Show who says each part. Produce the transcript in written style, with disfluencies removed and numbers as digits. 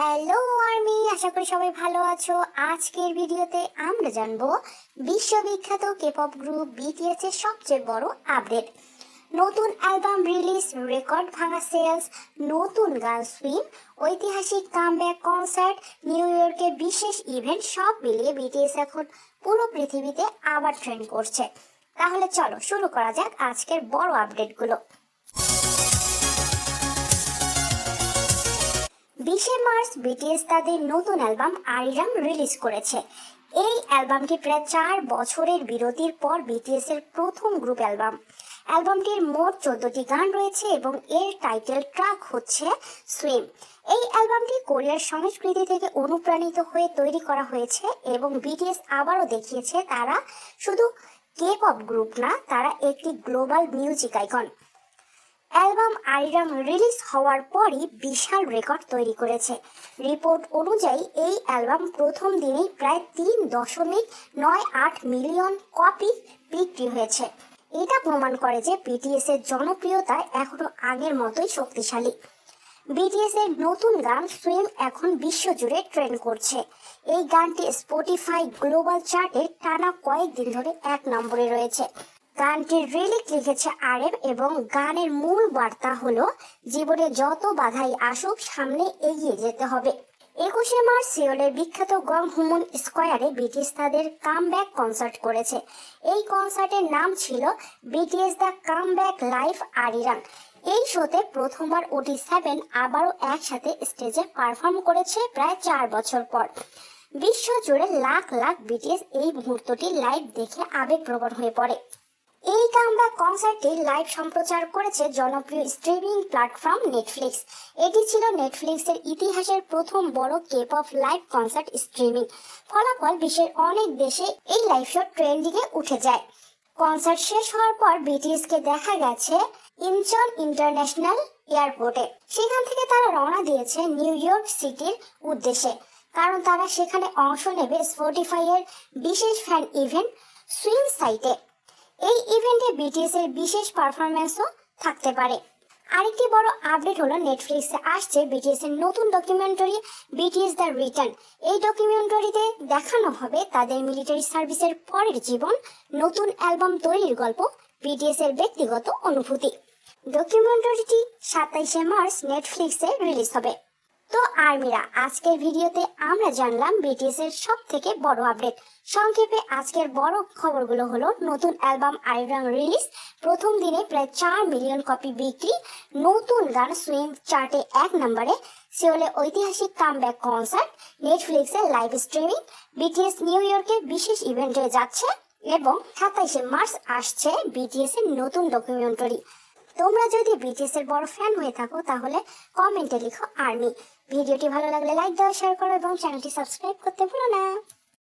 Speaker 1: Hello army, আশা করি সবাই ভালো আছো। আজকের ভিডিওতে আমরা জানবো বিশ্ববিখ্যাত কেপপ গ্রুপ বিটিএস এর সবচেয়ে বড় আপডেট। নতুন অ্যালবাম রিলিজ, রেকর্ড ভাঙা সেলস, নতুন গান সুইম, ঐতিহাসিক কামব্যাক কনসার্ট, নিউ ইয়র্কে বিশেষ ইভেন্ট, সব মিলিয়ে বিটিএস এখন পুরো পৃথিবীতে আবার ট্রেন্ড করছে। তাহলে চলো শুরু করা যাক আজকের বড় আপডেটগুলো। 20 মার্চ বিটিএস তাদের নতুন অ্যালবাম আরিরাং রিলিজ করেছে। এই অ্যালবামটি প্রায় 4 বছরের বিরতির পর বিটিএস এর প্রথম গ্রুপ অ্যালবাম। অ্যালবামটির মোট 14টি গান রয়েছে এবং এর টাইটেল ট্র্যাক হচ্ছে সুইম। এই অ্যালবামটি কোরিয়ার সংস্কৃতি থেকে অনুপ্রাণিত হয়ে তৈরি করা হয়েছে এবং বিটিএস আবারও দেখিয়েছে তারা শুধু কে-পপ গ্রুপ না, তারা একটি global music icon. Album Arirang release হওয়ার পরই বিশাল রেকর্ড তৈরি করেছে। রিপোর্ট অনুযায়ী এই অ্যালবাম প্রথম দিনেই প্রায় 3.98 মিলিয়ন কপি বিক্রি হয়েছে। এটা প্রমাণ করে যে বিটিএস এর জনপ্রিয়তা এখনো আগের মতোই শক্তিশালী। বিটিএস এর নতুন গান সুইম এখন বিশ্বজুড়ে ট্রেন্ড করছে। এই গানটি স্পটিফাই গ্লোবাল চার্টে টানা কয়েকদিন ধরে 1 নম্বরে রয়েছে। গানটির লিরিক লিখেছে আরএম এবং গানের মূল বার্তা হলো জীবনে যত বাধাই আসুক সামনে এগিয়ে যেতে হবে। 21 মার্চ সিওলের বিখ্যাত গংহুমুন স্কয়ারে বিটিএস তাদের কামব্যাক কনসার্ট করেছে। এই কনসার্টের নাম ছিল BTS the comeback live Arirang. এই শোতে প্রথমবার OT7 আবারও একসাথে স্টেজে পারফর্ম করেছে প্রায় 4 বছর পর। বিশ্বজুড়ে লাখ লাখ বিটিএস এই মুহূর্তটি লাইভ দেখে আবেগপ্রবণ হয়ে পড়ে। এই কামব্যাক কনসার্টটি লাইভ সম্প্রচার করেছে জনপ্রিয় স্ট্রিমিং প্ল্যাটফর্ম নেটফ্লিক্স। এটি ছিল নেটফ্লিক্সের ইতিহাসের প্রথম বড় কেপপ লাইভ কনসার্ট স্ট্রিমিং। ফলাফল বিশ্বের অনেক দেশে এই লাইভ শো ট্রেন্ডিংয়ে উঠে যায়। কনসার্ট শেষ হওয়ার পর বিটিএস কে দেখা গেছে ইনচন ইন্টারন্যাশনাল এয়ারপোর্টে। সেখান থেকে তারা রওনা দিয়েছে নিউ ইয়র্ক সিটির উদ্দেশ্যে, কারণ তারা সেখানে অংশ নেবে স্পটিফাই এর বিশেষ ফ্যান ইভেন্ট সুইম সাইটে। এই ইভেন্টে বিটিএস এর বিশেষ পারফরম্যান্সও থাকতে পারে। আরেকটি বড় আপডেট হলো নেটফ্লিক্সে আসছে বিটিএস এর নতুন ডকুমেন্টারি বিটিএস দ্য রিটার্ন। এই ডকুমেন্টারিতে দেখানো হবে তাদের মিলিটারি সার্ভিসের পরের জীবন, নতুন অ্যালবাম তৈরির গল্প, বিটিএস এর ব্যক্তিগত অনুভূতি। ডকুমেন্টারিটি 27 মার্চ নেটফ্লিক্সে রিলিজ হবে। তো আর্মিরা, আজকের ভিডিওতে আমরা জানলাম বিটিএস এর সব থেকে বড় আপডেট। সংক্ষেপে আজকের বড় খবরগুলো হলো নতুন অ্যালবাম আরিরাং রিলিজ, প্রথম দিনে প্রায় 4 মিলিয়ন কপি বিক্রি, নতুন গান সুইং চার্টে 1 নম্বরে, সিওলে ঐতিহাসিক কামব্যাক কনসার্ট, নেটফ্লিক্সে লাইভ স্ট্রিমিং, বিটিএস নিউ ইয়র্কে বিশেষ ইভেন্টে যাচ্ছে এবং 27 মার্চ আসছে বিটিএস এর নতুন ডকুমেন্টারি। তোমরা যদি বিটিএস এর বড় ফ্যান হয়ে থাকো তাহলে কমেন্টে লিখো আর্মি। ভিডিওটি ভালো লাগলে লাইক দাও, শেয়ার করো এবং চ্যানেলটি সাবস্ক্রাইব করতে ভুলো না।